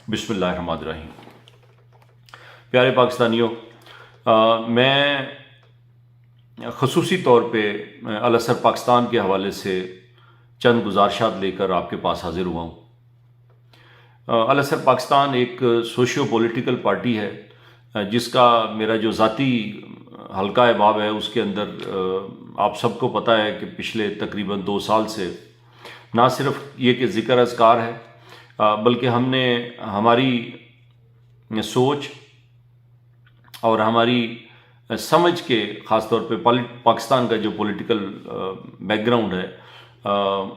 بسم اللہ الرحمن الرحیم۔ پیارے پاکستانیوں، میں خصوصی طور پہ الاثر پاکستان کے حوالے سے چند گزارشات لے کر آپ کے پاس حاضر ہوا ہوں۔ الاثر پاکستان ایک سوشیو پولیٹیکل پارٹی ہے جس کا میرا جو ذاتی حلقہ احباب ہے اس کے اندر آپ سب کو پتہ ہے کہ پچھلے تقریباً 2 سال سے نہ صرف یہ کہ ذکر اذکار ہے بلکہ ہم نے ہماری سوچ اور ہماری سمجھ کے خاص طور پہ پاکستان کا جو پولیٹیکل بیک گراؤنڈ ہے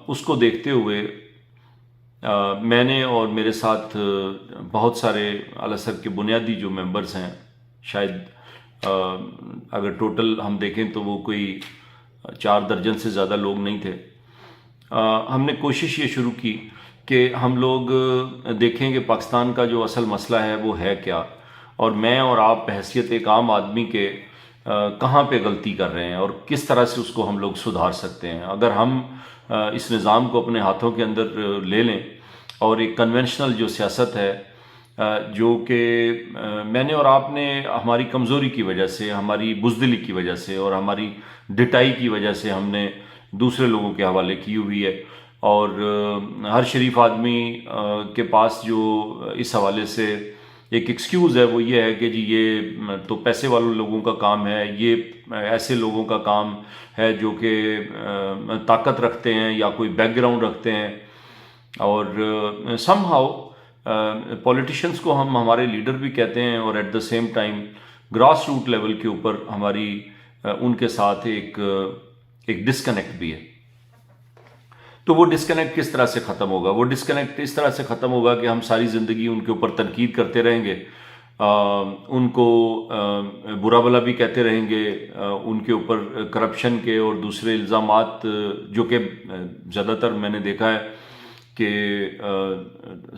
اس کو دیکھتے ہوئے میں نے اور میرے ساتھ بہت سارے الاثر کے بنیادی جو ممبرز ہیں، شاید اگر ٹوٹل ہم دیکھیں تو وہ کوئی 4 درجن سے زیادہ لوگ نہیں تھے، ہم نے کوشش یہ شروع کی کہ ہم لوگ دیکھیں کہ پاکستان کا جو اصل مسئلہ ہے وہ ہے کیا، اور میں اور آپ بحیثیت ایک عام آدمی کے کہاں پہ غلطی کر رہے ہیں اور کس طرح سے اس کو ہم لوگ سدھار سکتے ہیں۔ اگر ہم اس نظام کو اپنے ہاتھوں کے اندر لے لیں اور ایک کنونشنل جو سیاست ہے جو کہ میں نے اور آپ نے ہماری کمزوری کی وجہ سے، ہماری بزدلی کی وجہ سے اور ہماری ڈٹائی کی وجہ سے ہم نے دوسرے لوگوں کے حوالے کی ہوئی ہے، اور ہر شریف آدمی کے پاس جو اس حوالے سے ایک ایکسکیوز ہے وہ یہ ہے کہ جی یہ تو پیسے والوں لوگوں کا کام ہے، یہ ایسے لوگوں کا کام ہے جو کہ طاقت رکھتے ہیں یا کوئی بیک گراؤنڈ رکھتے ہیں، اور سم ہاؤ پولیٹیشنز کو ہم ہمارے لیڈر بھی کہتے ہیں، اور at the same time grass root level کے اوپر ہماری ان کے ساتھ ایک ڈسکنیکٹ بھی ہے۔ تو وہ ڈسکنیکٹ کس طرح سے ختم ہوگا؟ وہ ڈسکنیکٹ اس طرح سے ختم ہوگا کہ ہم ساری زندگی ان کے اوپر تنقید کرتے رہیں گے، ان کو برا بھلا بھی کہتے رہیں گے، ان کے اوپر کرپشن کے اور دوسرے الزامات جو کہ زیادہ تر میں نے دیکھا ہے کہ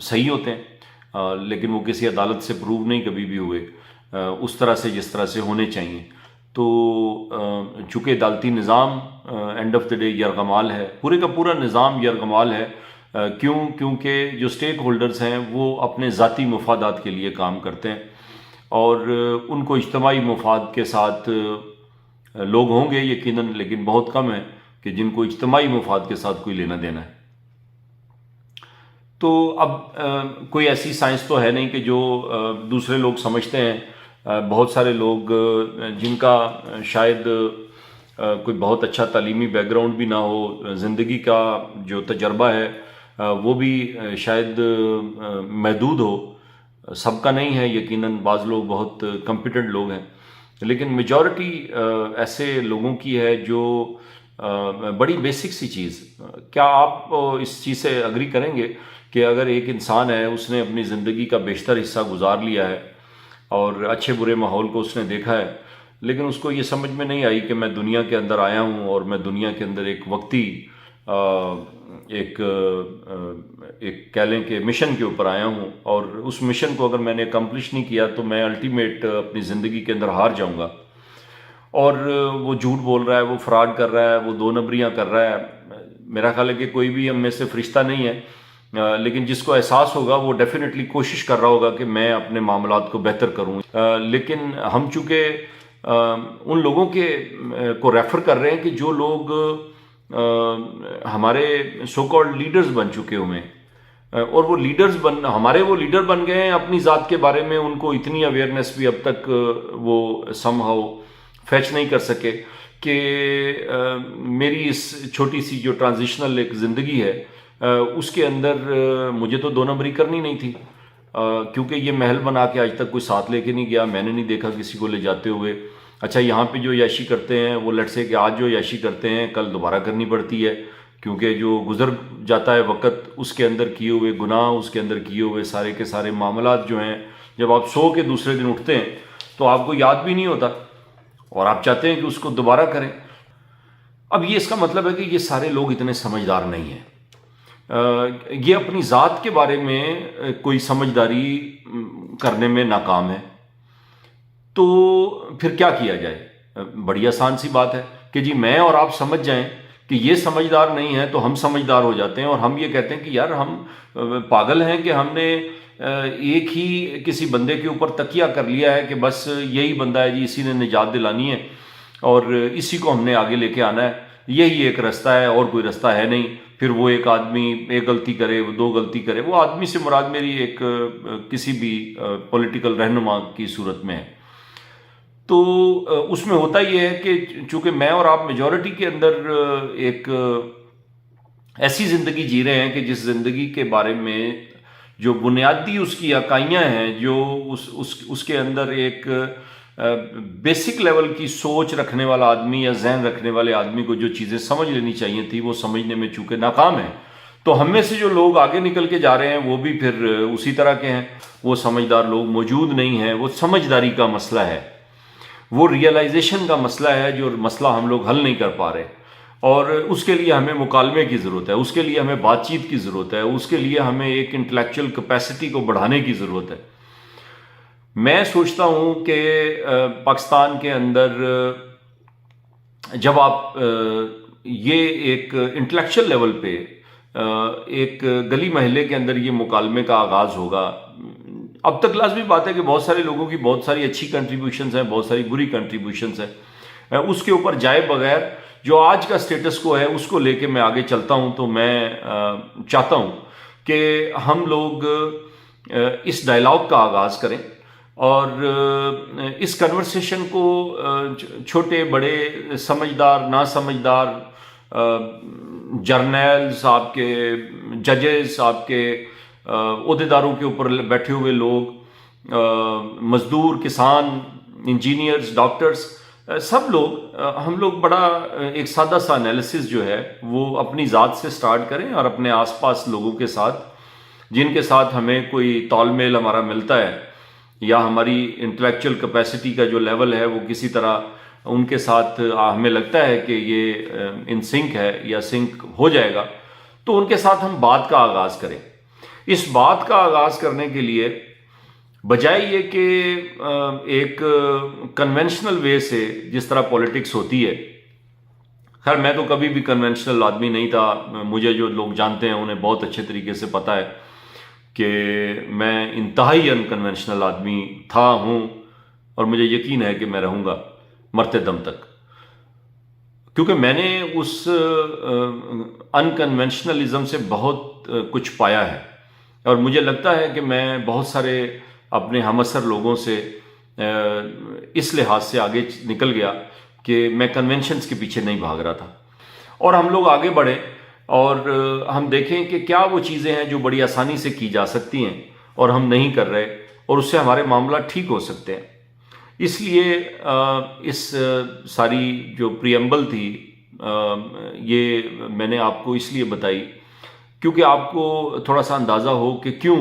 صحیح ہوتے ہیں لیکن وہ کسی عدالت سے پروو نہیں کبھی بھی ہوئے اس طرح سے جس طرح سے ہونے چاہیے۔ تو چونکہ عدالتی نظام اینڈ آف دا ڈے یرغمال ہے، پورے کا پورا نظام یرغمال ہے، کیونکہ جو سٹیک ہولڈرز ہیں وہ اپنے ذاتی مفادات کے لیے کام کرتے ہیں، اور ان کو اجتماعی مفاد کے ساتھ لوگ ہوں گے یقیناً، لیکن بہت کم ہیں کہ جن کو اجتماعی مفاد کے ساتھ کوئی لینا دینا ہے۔ تو اب کوئی ایسی سائنس تو ہے نہیں کہ جو دوسرے لوگ سمجھتے ہیں، بہت سارے لوگ جن کا شاید کوئی بہت اچھا تعلیمی بیک گراؤنڈ بھی نہ ہو، زندگی کا جو تجربہ ہے وہ بھی شاید محدود ہو، سب کا نہیں ہے یقیناً، بعض لوگ بہت کمپیٹنٹ لوگ ہیں، لیکن میجورٹی ایسے لوگوں کی ہے جو بڑی بیسک سی چیز، کیا آپ اس چیز سے اگری کریں گے کہ اگر ایک انسان ہے، اس نے اپنی زندگی کا بیشتر حصہ گزار لیا ہے اور اچھے برے ماحول کو اس نے دیکھا ہے، لیکن اس کو یہ سمجھ میں نہیں آئی کہ میں دنیا کے اندر آیا ہوں اور میں دنیا کے اندر ایک وقتی ایک کہہ لیں کہ مشن کے اوپر آیا ہوں، اور اس مشن کو اگر میں نے اکمپلش نہیں کیا تو میں الٹیمیٹ اپنی زندگی کے اندر ہار جاؤں گا، اور وہ جھوٹ بول رہا ہے، وہ فراڈ کر رہا ہے، وہ 2 نمبریاں کر رہا ہے۔ میرا خیال ہے کہ کوئی بھی ہم میں سے فرشتہ نہیں ہے، لیکن جس کو احساس ہوگا وہ ڈیفینیٹلی کوشش کر رہا ہوگا کہ میں اپنے معاملات کو بہتر کروں، لیکن ہم چونکہ ان لوگوں کو ریفر کر رہے ہیں کہ جو لوگ ہمارے سو کالڈ لیڈرز بن چکے ہوئے ہیں، اور وہ لیڈرز ہمارے وہ لیڈر بن گئے ہیں، اپنی ذات کے بارے میں ان کو اتنی اویئرنیس بھی اب تک وہ سم ہاؤ فیچ نہیں کر سکے کہ میری اس چھوٹی سی جو ٹرانزیشنل ایک زندگی ہے اس کے اندر مجھے تو 2 نمبری کرنی نہیں تھی، کیونکہ یہ محل بنا کے آج تک کوئی ساتھ لے کے نہیں گیا، میں نے نہیں دیکھا کسی کو لے جاتے ہوئے۔ اچھا، یہاں پہ جو عیاشی کرتے ہیں وہ لٹ سے کہ آج جو عیاشی کرتے ہیں کل دوبارہ کرنی پڑتی ہے، کیونکہ جو گزر جاتا ہے وقت اس کے اندر کیے ہوئے گناہ، اس کے اندر کیے ہوئے سارے کے سارے معاملات جو ہیں، جب آپ سو کے دوسرے دن اٹھتے ہیں تو آپ کو یاد بھی نہیں ہوتا اور آپ چاہتے ہیں کہ اس کو دوبارہ کریں۔ اب یہ اس کا مطلب ہے کہ یہ سارے لوگ اتنے سمجھدار نہیں ہیں، یہ اپنی ذات کے بارے میں کوئی سمجھداری کرنے میں ناکام ہے۔ تو پھر کیا کیا جائے؟ بڑی آسان سی بات ہے کہ جی میں اور آپ سمجھ جائیں کہ یہ سمجھدار نہیں ہے تو ہم سمجھدار ہو جاتے ہیں، اور ہم یہ کہتے ہیں کہ یار ہم پاگل ہیں کہ ہم نے ایک ہی کسی بندے کے اوپر تکیہ کر لیا ہے کہ بس یہی بندہ ہے جی، اسی نے نجات دلانی ہے اور اسی کو ہم نے آگے لے کے آنا ہے، یہی ایک رستہ ہے اور کوئی رستہ ہے نہیں۔ پھر وہ ایک آدمی ایک غلطی کرے، وہ دو غلطی کرے، وہ آدمی سے مراد میری ایک کسی بھی پولیٹیکل رہنما کی صورت میں ہے۔ تو اس میں ہوتا یہ ہے کہ چونکہ میں اور آپ میجورٹی کے اندر ایک ایسی زندگی جی رہے ہیں کہ جس زندگی کے بارے میں جو بنیادی اس کی اکائیاں ہیں، جو اس کے اندر ایک بیسک لیول کی سوچ رکھنے والا آدمی یا ذہن رکھنے والے آدمی کو جو چیزیں سمجھ لینی چاہیے تھی وہ سمجھنے میں چونکہ ناکام ہے، تو ہم میں سے جو لوگ آگے نکل کے جا رہے ہیں وہ بھی پھر اسی طرح کے ہیں، وہ سمجھدار لوگ موجود نہیں ہیں۔ وہ سمجھداری کا مسئلہ ہے، وہ ریئلائزیشن کا مسئلہ ہے، جو مسئلہ ہم لوگ حل نہیں کر پا رہے، اور اس کے لیے ہمیں مکالمے کی ضرورت ہے، اس کے لیے ہمیں بات چیت کی ضرورت ہے، اس کے لیے ہمیں ایک انٹلیکچوئل کیپیسٹی کو بڑھانے کی ضرورت ہے۔ میں سوچتا ہوں کہ پاکستان کے اندر جب آپ یہ ایک انٹلیکچوئل لیول پہ ایک گلی محلے کے اندر یہ مکالمے کا آغاز ہوگا، اب تک لازمی بات ہے کہ بہت سارے لوگوں کی بہت ساری اچھی کنٹریبیوشنز ہیں، بہت ساری بری کنٹریبیوشنز ہیں، اس کے اوپر جائے بغیر جو آج کا سٹیٹس کو ہے اس کو لے کے میں آگے چلتا ہوں، تو میں چاہتا ہوں کہ ہم لوگ اس ڈائلاگ کا آغاز کریں اور اس کنورسیشن کو چھوٹے بڑے، سمجھدار نا سمجھدار، جرنیلز، آپ کے ججز، آپ کے عہدیداروں کے اوپر بیٹھے ہوئے لوگ، مزدور، کسان، انجینئرز، ڈاکٹرز، سب لوگ، ہم لوگ بڑا ایک سادہ سا انالیسس جو ہے وہ اپنی ذات سے سٹارٹ کریں اور اپنے آس پاس لوگوں کے ساتھ جن کے ساتھ ہمیں کوئی تال میل ہمارا ملتا ہے یا ہماری انٹلیکچوئل کیپیسٹی کا جو لیول ہے وہ کسی طرح ان کے ساتھ ہمیں لگتا ہے کہ یہ ان سنک ہے یا سنک ہو جائے گا، تو ان کے ساتھ ہم بات کا آغاز کریں۔ اس بات کا آغاز کرنے کے لیے بجائے یہ کہ ایک کنونشنل وے سے جس طرح پولیٹکس ہوتی ہے، خیر میں تو کبھی بھی کنونشنل آدمی نہیں تھا، مجھے جو لوگ جانتے ہیں انہیں بہت اچھے طریقے سے پتہ ہے کہ میں انتہائی انکنونشنل آدمی تھا، ہوں، اور مجھے یقین ہے کہ میں رہوں گا مرتے دم تک، کیونکہ میں نے اس انکنونشنلزم سے بہت کچھ پایا ہے، اور مجھے لگتا ہے کہ میں بہت سارے اپنے ہم عصر لوگوں سے اس لحاظ سے آگے نکل گیا کہ میں کنونشنز کے پیچھے نہیں بھاگ رہا تھا، اور ہم لوگ آگے بڑھیں اور ہم دیکھیں کہ کیا وہ چیزیں ہیں جو بڑی آسانی سے کی جا سکتی ہیں اور ہم نہیں کر رہے، اور اس سے ہمارے معاملات ٹھیک ہو سکتے ہیں۔ اس لیے اس ساری جو پریمبل تھی یہ میں نے آپ کو اس لیے بتائی کیونکہ آپ کو تھوڑا سا اندازہ ہو کہ کیوں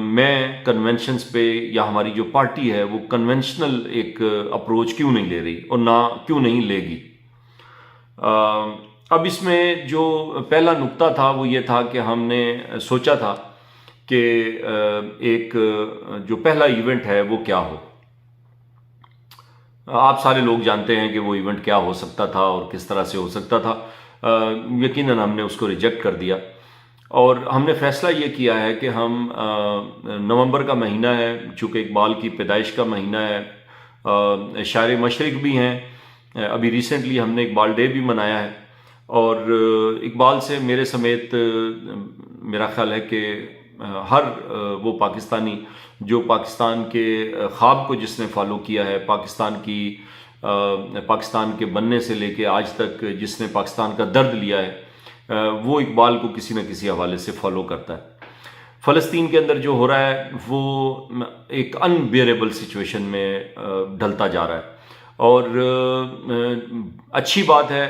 میں کنونشنز پہ یا ہماری جو پارٹی ہے وہ کنونشنل ایک اپروچ کیوں نہیں لے رہی اور نہ کیوں نہیں لے گی۔ اب اس میں جو پہلا نقطہ تھا وہ یہ تھا کہ ہم نے سوچا تھا کہ ایک جو پہلا ایونٹ ہے وہ کیا ہو۔ آپ سارے لوگ جانتے ہیں کہ وہ ایونٹ کیا ہو سکتا تھا اور کس طرح سے ہو سکتا تھا۔ یقیناً ہم نے اس کو ریجیکٹ کر دیا، اور ہم نے فیصلہ یہ کیا ہے کہ ہم نومبر کا مہینہ ہے، چونکہ اقبال کی پیدائش کا مہینہ ہے، شاعر مشرق بھی ہیں، ابھی ریسنٹلی ہم نے اقبال ڈے بھی منایا ہے، اور اقبال سے میرے سمیت میرا خیال ہے کہ ہر وہ پاکستانی جو پاکستان کے خواب کو جس نے فالو کیا ہے، پاکستان کے بننے سے لے کے آج تک جس نے پاکستان کا درد لیا ہے، وہ اقبال کو کسی نہ کسی حوالے سے فالو کرتا ہے۔ فلسطین کے اندر جو ہو رہا ہے وہ ایک انبیئریبل سچویشن میں ڈھلتا جا رہا ہے، اور اچھی بات ہے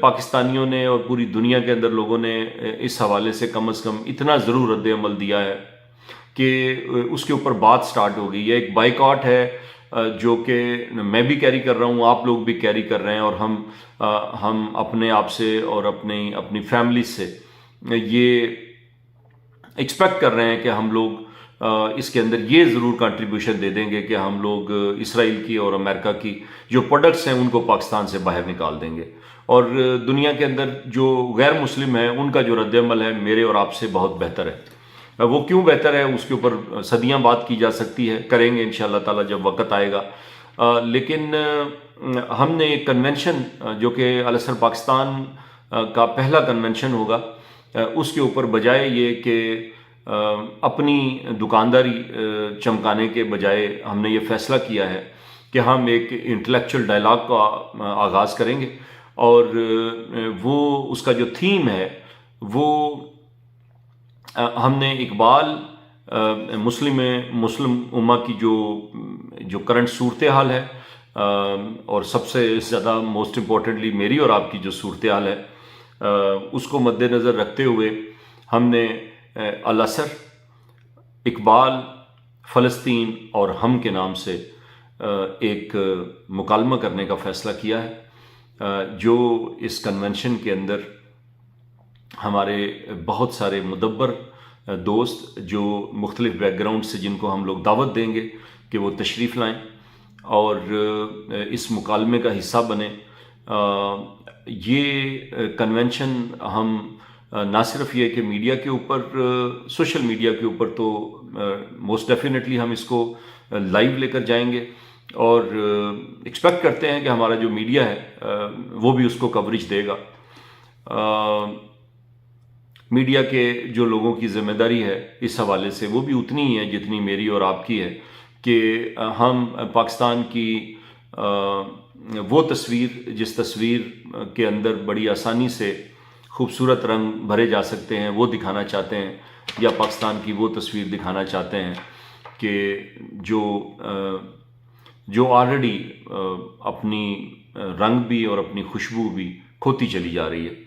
پاکستانیوں نے اور پوری دنیا کے اندر لوگوں نے اس حوالے سے کم از کم اتنا ضرور رد عمل دیا ہے کہ اس کے اوپر بات سٹارٹ ہو گئی۔ یہ ایک بائیکاٹ ہے جو کہ میں بھی کیری کر رہا ہوں، آپ لوگ بھی کیری کر رہے ہیں، اور ہم اپنے آپ سے اور اپنی فیملی سے یہ ایکسپیکٹ کر رہے ہیں کہ ہم لوگ اس کے اندر یہ ضرور کنٹریبیوشن دے دیں گے کہ ہم لوگ اسرائیل کی اور امریکہ کی جو پروڈکٹس ہیں ان کو پاکستان سے باہر نکال دیں گے، اور دنیا کے اندر جو غیر مسلم ہیں ان کا جو رد عمل ہے میرے اور آپ سے بہت بہتر ہے۔ وہ کیوں بہتر ہے اس کے اوپر صدیاں بات کی جا سکتی ہے، کریں گے انشاءاللہ تعالی جب وقت آئے گا۔ لیکن ہم نے ایک کنونشن جو کہ الاثر پاکستان کا پہلا کنونشن ہوگا، اس کے اوپر بجائے یہ کہ اپنی دکانداری چمکانے کے بجائے ہم نے یہ فیصلہ کیا ہے کہ ہم ایک انٹلیکچوئل ڈائلاگ کا آغاز کریں گے، اور وہ اس کا جو تھیم ہے وہ ہم نے اقبال مسلم امہ کی جو کرنٹ صورتحال ہے، اور سب سے زیادہ موسٹ امپورٹنٹلی میری اور آپ کی جو صورتحال ہے، اس کو مد نظر رکھتے ہوئے ہم نے الاثر، اقبال، فلسطین اور ہم کے نام سے ایک مکالمہ کرنے کا فیصلہ کیا ہے، جو اس کنونشن کے اندر ہمارے بہت سارے مدبر دوست جو مختلف بیک گراؤنڈ سے، جن کو ہم لوگ دعوت دیں گے کہ وہ تشریف لائیں اور اس مکالمے کا حصہ بنیں۔ یہ کنونشن ہم نہ صرف یہ کہ میڈیا کے اوپر، سوشل میڈیا کے اوپر تو موسٹ ڈیفینیٹلی ہم اس کو لائیو لے کر جائیں گے، اور ایکسپیکٹ کرتے ہیں کہ ہمارا جو میڈیا ہے وہ بھی اس کو کوریج دے گا۔ میڈیا کے جو لوگوں کی ذمہ داری ہے اس حوالے سے وہ بھی اتنی ہی ہے جتنی میری اور آپ کی ہے، کہ ہم پاکستان کی وہ تصویر، جس تصویر کے اندر بڑی آسانی سے خوبصورت رنگ بھرے جا سکتے ہیں، وہ دکھانا چاہتے ہیں، یا پاکستان کی وہ تصویر دکھانا چاہتے ہیں کہ جو آلریڈی اپنی رنگ بھی اور اپنی خوشبو بھی کھوتی چلی جا رہی ہے۔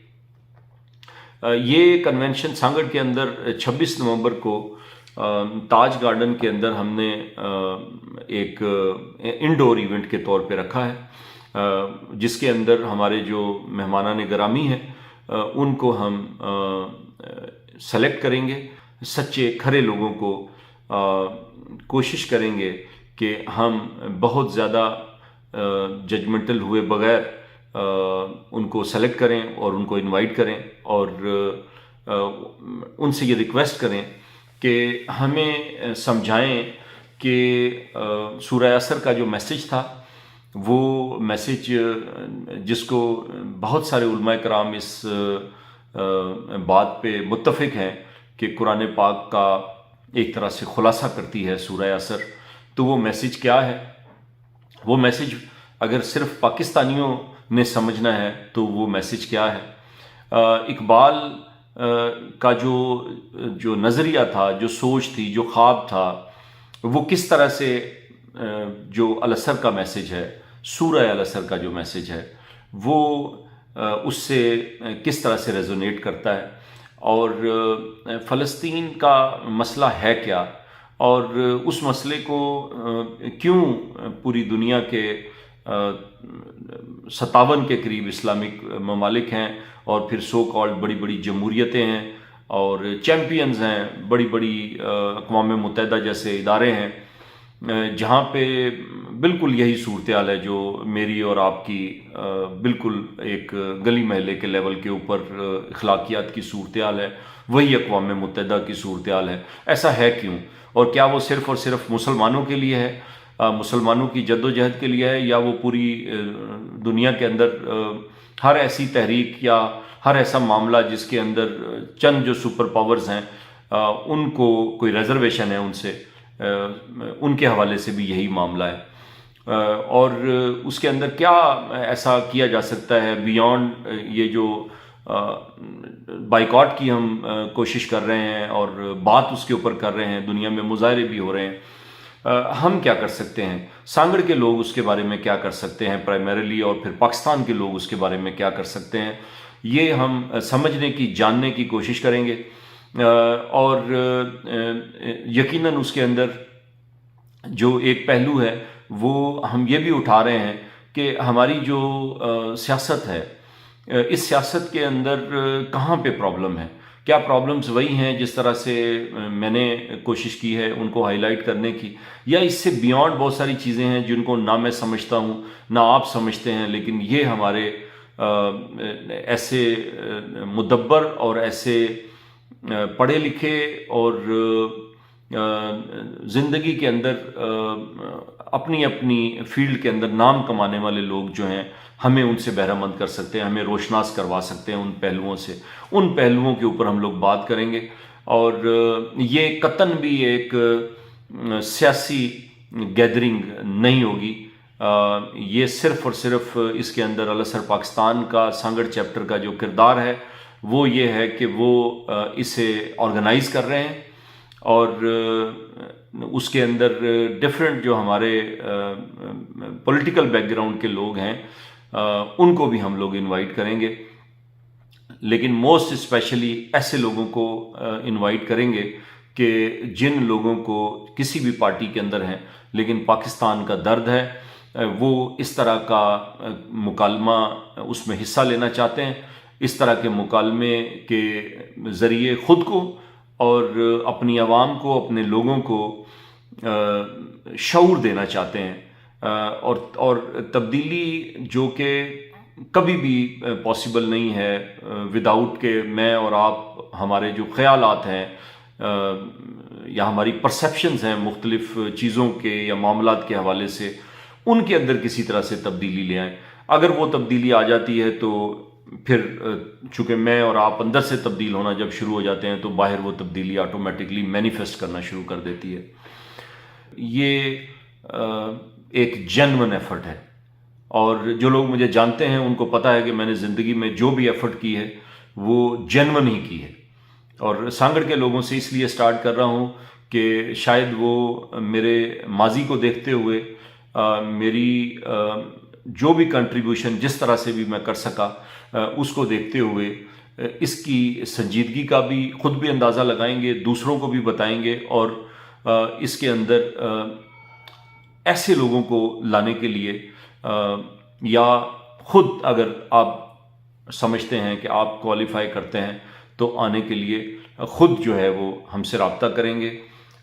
یہ کنونشن سانگڑ کے اندر 26 نومبر کو تاج گارڈن کے اندر ہم نے ایک انڈور ایونٹ کے طور پہ رکھا ہے، جس کے اندر ہمارے جو مہمانان گرامی ہیں ان کو ہم سلیکٹ کریں گے، سچے کھرے لوگوں کو کوشش کریں گے کہ ہم بہت زیادہ ججمنٹل ہوئے بغیر ان کو سلیکٹ کریں اور ان کو انوائٹ کریں، اور ان سے یہ ریکویسٹ کریں کہ ہمیں سمجھائیں کہ سورہ عصر کا جو میسج تھا، وہ میسج جس کو بہت سارے علماء کرام اس بات پہ متفق ہیں کہ قرآن پاک کا ایک طرح سے خلاصہ کرتی ہے سورہ عصر، تو وہ میسج کیا ہے؟ وہ میسج اگر صرف پاکستانیوں نے سمجھنا ہے تو وہ میسج کیا ہے؟ اقبال کا جو نظریہ تھا، جو سوچ تھی، جو خواب تھا، وہ کس طرح سے جو الاثر کا میسج ہے، سورہ الاثر کا جو میسج ہے، وہ اس سے کس طرح سے ریزونیٹ کرتا ہے، اور فلسطین کا مسئلہ ہے کیا، اور اس مسئلے کو کیوں پوری دنیا کے 57 کے قریب اسلامک ممالک ہیں، اور پھر سو کالڈ بڑی بڑی جمہوریتیں ہیں اور چیمپئنز ہیں، بڑی بڑی اقوام متحدہ جیسے ادارے ہیں، جہاں پہ بالکل یہی صورتحال ہے جو میری اور آپ کی بالکل ایک گلی محلے کے لیول کے اوپر اخلاقیات کی صورتحال ہے، وہی اقوام متحدہ کی صورتحال ہے۔ ایسا ہے کیوں؟ اور کیا وہ صرف اور صرف مسلمانوں کے لیے ہے، مسلمانوں کی جد و جہد کے لیے ہے، یا وہ پوری دنیا کے اندر ہر ایسی تحریک یا ہر ایسا معاملہ جس کے اندر چند جو سپر پاورز ہیں ان کو کوئی ریزرویشن ہے ان سے، ان کے حوالے سے بھی یہی معاملہ ہے؟ اور اس کے اندر کیا ایسا کیا جا سکتا ہے بیانڈ یہ جو بائیکاٹ کی ہم کوشش کر رہے ہیں اور بات اس کے اوپر کر رہے ہیں، دنیا میں مظاہرے بھی ہو رہے ہیں، ہم کیا کر سکتے ہیں؟ سانگڑ کے لوگ اس کے بارے میں کیا کر سکتے ہیں پرائمریلی، اور پھر پاکستان کے لوگ اس کے بارے میں کیا کر سکتے ہیں؟ یہ ہم سمجھنے کی، جاننے کی کوشش کریں گے، اور یقیناً اس کے اندر جو ایک پہلو ہے وہ ہم یہ بھی اٹھا رہے ہیں کہ ہماری جو سیاست ہے، اس سیاست کے اندر کہاں پہ پرابلم ہے، کیا پرابلمز وہی ہیں جس طرح سے میں نے کوشش کی ہے ان کو ہائی لائٹ کرنے کی، یا اس سے بیانڈ بہت ساری چیزیں ہیں جن کو نہ میں سمجھتا ہوں نہ آپ سمجھتے ہیں، لیکن یہ ہمارے ایسے مدبر اور ایسے پڑھے لکھے اور زندگی کے اندر اپنی اپنی فیلڈ کے اندر نام کمانے والے لوگ جو ہیں ہمیں ان سے بہرہ مند کر سکتے ہیں، ہمیں روشناس کروا سکتے ہیں ان پہلوؤں سے. ان پہلوؤں کے اوپر ہم لوگ بات کریں گے. اور یہ قطعاً بھی ایک سیاسی گیدرنگ نہیں ہوگی، یہ صرف اور صرف اس کے اندر الازہر پاکستان کا سانگڑ چیپٹر کا جو کردار ہے وہ یہ ہے کہ وہ اسے آرگنائز کر رہے ہیں، اور اس کے اندر ڈفرینٹ جو ہمارے پولیٹیکل بیک گراؤنڈ کے لوگ ہیں ان کو بھی ہم لوگ انوائٹ کریں گے، لیکن موسٹ اسپیشلی ایسے لوگوں کو انوائٹ کریں گے کہ جن لوگوں کو کسی بھی پارٹی کے اندر ہیں لیکن پاکستان کا درد ہے، وہ اس طرح کا مکالمہ اس میں حصہ لینا چاہتے ہیں، اس طرح کے مکالمے کے ذریعے خود کو اور اپنی عوام کو، اپنے لوگوں کو شعور دینا چاہتے ہیں، اور تبدیلی جو کہ کبھی بھی پاسبل نہیں ہے وداؤٹ کہ میں اور آپ، ہمارے جو خیالات ہیں یا ہماری پرسیپشنز ہیں مختلف چیزوں کے یا معاملات کے حوالے سے، ان کے اندر کسی طرح سے تبدیلی لے آئیں. اگر وہ تبدیلی آ جاتی ہے تو پھر چونکہ میں اور آپ اندر سے تبدیل ہونا جب شروع ہو جاتے ہیں تو باہر وہ تبدیلی آٹومیٹکلی مینیفیسٹ کرنا شروع کر دیتی ہے. یہ ایک جینون ایفرٹ ہے، اور جو لوگ مجھے جانتے ہیں ان کو پتہ ہے کہ میں نے زندگی میں جو بھی ایفرٹ کی ہے وہ جینون ہی کی ہے. اور سانگڑ کے لوگوں سے اس لیے سٹارٹ کر رہا ہوں کہ شاید وہ میرے ماضی کو دیکھتے ہوئے میری جو بھی کنٹریبیوشن جس طرح سے بھی میں کر سکا اس کو دیکھتے ہوئے اس کی سنجیدگی کا بھی خود بھی اندازہ لگائیں گے، دوسروں کو بھی بتائیں گے، اور اس کے اندر ایسے لوگوں کو لانے کے لیے یا خود اگر آپ سمجھتے ہیں کہ آپ کوالیفائی کرتے ہیں تو آنے کے لیے خود جو ہے وہ ہم سے رابطہ کریں گے،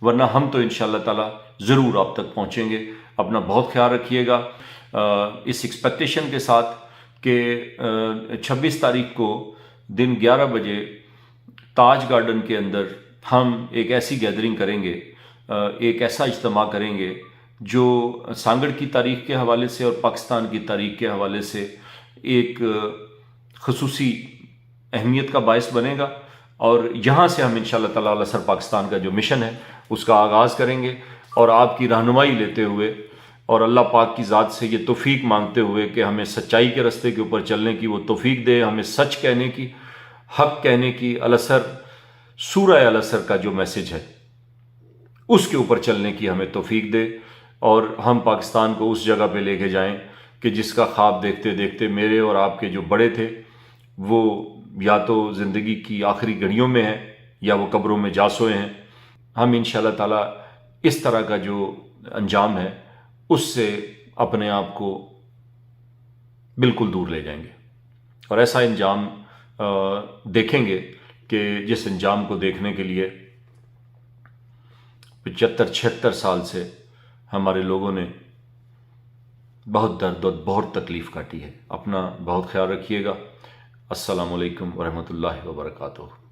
ورنہ ہم تو انشاءاللہ تعالی ضرور آپ تک پہنچیں گے. اپنا بہت خیال رکھیے گا اس ایکسپیکٹیشن کے ساتھ کہ 26 تاریخ کو دن 11 بجے تاج گارڈن کے اندر ہم ایک ایسی گیدرنگ کریں گے، ایک ایسا اجتماع کریں گے جو سانگڑ کی تاریخ کے حوالے سے اور پاکستان کی تاریخ کے حوالے سے ایک خصوصی اہمیت کا باعث بنے گا. اور یہاں سے ہم انشاءاللہ تعالی الازہر پاکستان کا جو مشن ہے اس کا آغاز کریں گے، اور آپ کی رہنمائی لیتے ہوئے اور اللہ پاک کی ذات سے یہ توفیق مانگتے ہوئے کہ ہمیں سچائی کے راستے کے اوپر چلنے کی وہ توفیق دے، ہمیں سچ کہنے کی، حق کہنے کی، الازہر سورہ الازہر کا جو میسج ہے اس کے اوپر چلنے کی ہمیں توفیق دے، اور ہم پاکستان کو اس جگہ پہ لے کے جائیں کہ جس کا خواب دیکھتے دیکھتے میرے اور آپ کے جو بڑے تھے وہ یا تو زندگی کی آخری گھڑیوں میں ہیں یا وہ قبروں میں جا سوئے ہیں. ہم انشاءاللہ تعالی اس طرح کا جو انجام ہے اس سے اپنے آپ کو بالکل دور لے جائیں گے، اور ایسا انجام دیکھیں گے کہ جس انجام کو دیکھنے کے لیے 75-76 سال سے ہمارے لوگوں نے بہت درد اور بہت تکلیف کاٹی ہے. اپنا بہت خیال رکھیے گا. السلام علیکم ورحمۃ اللہ وبرکاتہ.